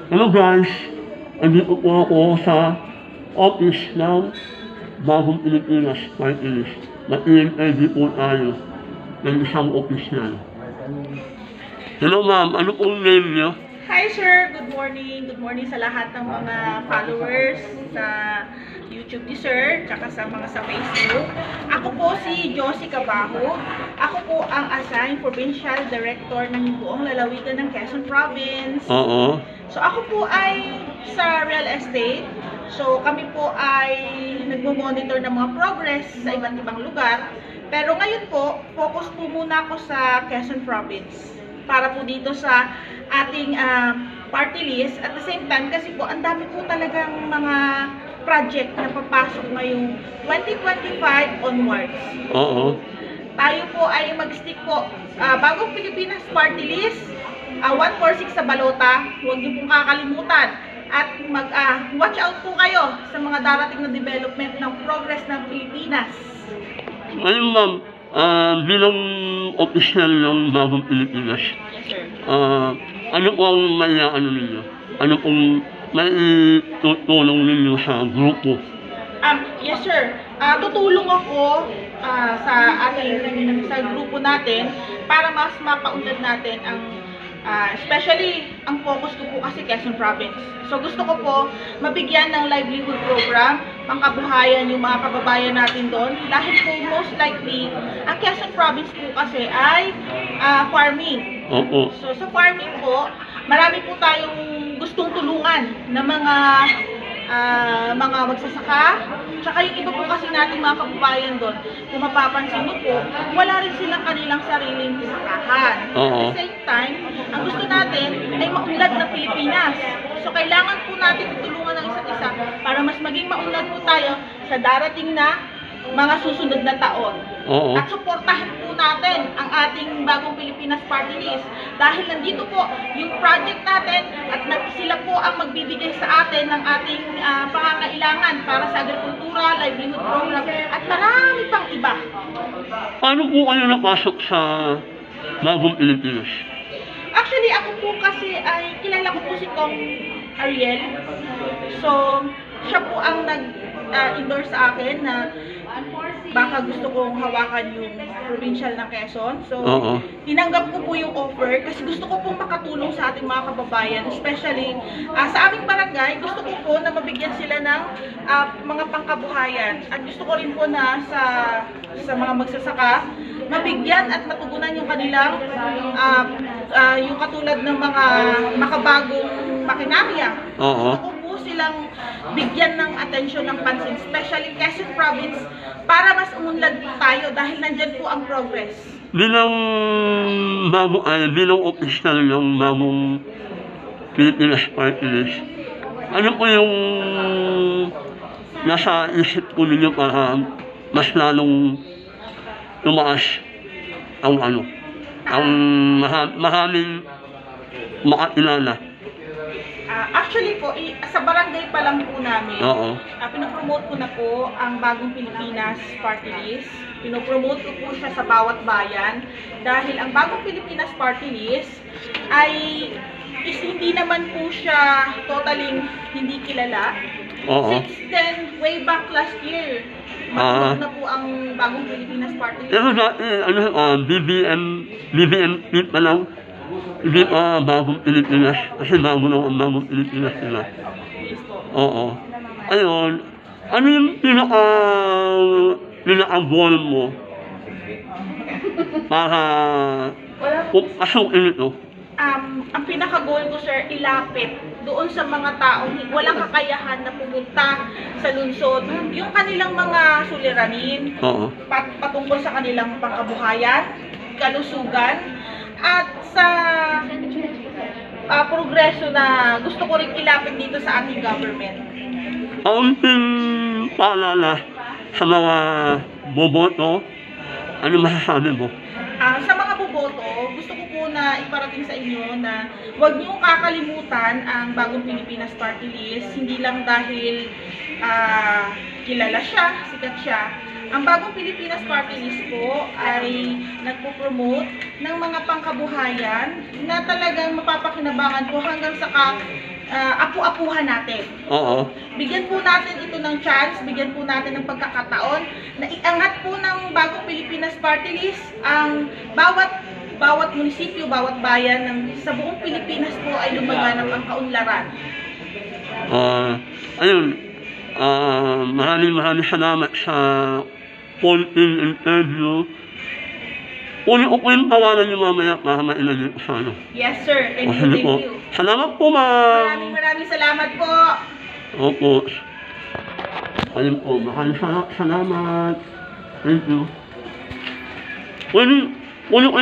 Hello guys, andito po ako sa office ng Bagong Pilipinas Party List. Ma-EMLD po tayo ng isang opisyal. Hello ma'am, ano pong name niyo? Hi sir, good morning. Good morning sa lahat ng mga followers sa YouTube ni sir, tsaka sa mga sa Facebook. Ako po si Josie Cabajo. Ako po ang assigned Provincial Director ng buong lalawigan ng Quezon Province. Oo. So ako po ay sa real estate. So kami po ay nagmo-monitor ng mga progress sa iba't ibang lugar. Pero ngayon po, focus po muna ako sa Quezon Province. Para po dito sa ating party list. At the same time, kasi po ang dami po talagang mga project na papasok ngayong 2025 onwards. Oo. Tayo po ay mag-stick po Bagong Pilipinas Party List, 146 sa balota. Huwag niyo pong kakalimutan. At watch out po kayo sa mga darating na development ng progress ng Pilipinas. Ngayon ma'am, bilang opisyal ng Bagong Pilipinas, Yes sir. ano po ang ano ninyo? Ano pong may tutulong ninyo sa grupo? Yes sir. Tutulong ako sa grupo natin para mas mapaunlad natin ang especially ang focus ko po kasi Quezon Province. So gusto ko po mabigyan ng livelihood program, pangkabuhayan yung mga kababayan natin doon dahil po most likely ang Quezon Province po kasi ay farming. Opo. So sa farming po, marami po tayong gustong tulungan na mga magsasaka, tsaka yung iba po kasi nating mga kababayan doon, kung mapapansin niyo po, wala rin silang kanilang sariling sakahan. At the same time, ang gusto natin ay maunlad na Pilipinas. So kailangan po natin tutulungan ng isa't isa para mas maging maunlad po tayo sa darating na mga susunod na taon. Oo. At suportahan po natin ang ating Bagong Pilipinas Party List dahil nandito po yung project natin at sila po ang magbibigay sa atin ng ating pangangailangan para sa agrikultura, livelihood program at marami pang iba. Paano po kayo napasok sa Bagong Pilipinas? Actually, ako po kasi ay kilala ko po si Kong Ariel. So, siya po ang nag-endorse sa akin na baka gusto kong hawakan yung provincial ng Quezon. So, tinanggap ko po yung offer kasi gusto ko pong makatulong sa ating mga kababayan, especially sa aming barangay. Gusto ko po na mabigyan sila ng mga pangkabuhayan. At gusto ko rin po na sa mga magsasaka, mabigyan at matugunan yung kanilang yung katulad ng mga makabagong makinarya. Gusto ko po silang bigyan ng atensyon ng pansin, especially Quezon Province, para mas umunlad po tayo dahil nandyan po ang progress. Bilang opisyal ng Bagong Pilipinas Party List, ano po yung nasa isip ko ninyo para mas lalong tumaas ang maraming makakilala? Actually po, sa barangay pa lang po namin, pinopromote ko na po ang Bagong Pilipinas Party List. Pinopromote ko po siya sa bawat bayan dahil ang Bagong Pilipinas Party List is hindi naman po siya totaling hindi kilala. Since then, way back last year, matulog na po ang Bagong Pilipinas Party List. Pero dati, BBNP pa lang, hindi pa Bagong Pilipinas, kasi bago lang ang Bagong Pilipinas nila. Oo. Ayun, ano yung pinaka-goal mo para pasukin ito? Ang pinaka-goal ko sir, ilapit doon sa mga taong walang kakayahan na pumunta sa lungsod, yung kanilang mga suliranin, patungkol sa kanilang pangkabuhayan, kalusugan, at sa progreso na gusto ko rin ilapit dito sa ating government. Kaunting paalala sa mga boboto, ano masasabi mo? Sa mga boboto, gusto ko po na iparating sa inyo na huwag niyong kakalimutan ang Bagong Pilipinas Party List, hindi lang dahil kilala siya, sikat siya, Ang Bagong Pilipinas Party List po ay nagpo-promote ng mga pangkabuhayan na talagang mapapakinabangan po hanggang sa apu-apuhan natin. Oo. Bigyan po natin ito ng chance, bigyan po natin ng pagkakataon na iangat po ng Bagong Pilipinas Party List ang bawat munisipyo, bawat bayan sa buong Pilipinas po ay lumaganap ang kaunlaran. Ayun, maraming salamat sa konting interview. Kunin ko po yung tawanan niyo mamaya para mainagin ko sa ano. Yes sir, thank you, Sige thank po. you. Salamat po, ma'am. Maraming salamat po. Opo. Ayun po, maraming salamat. Thank you. Kunin ko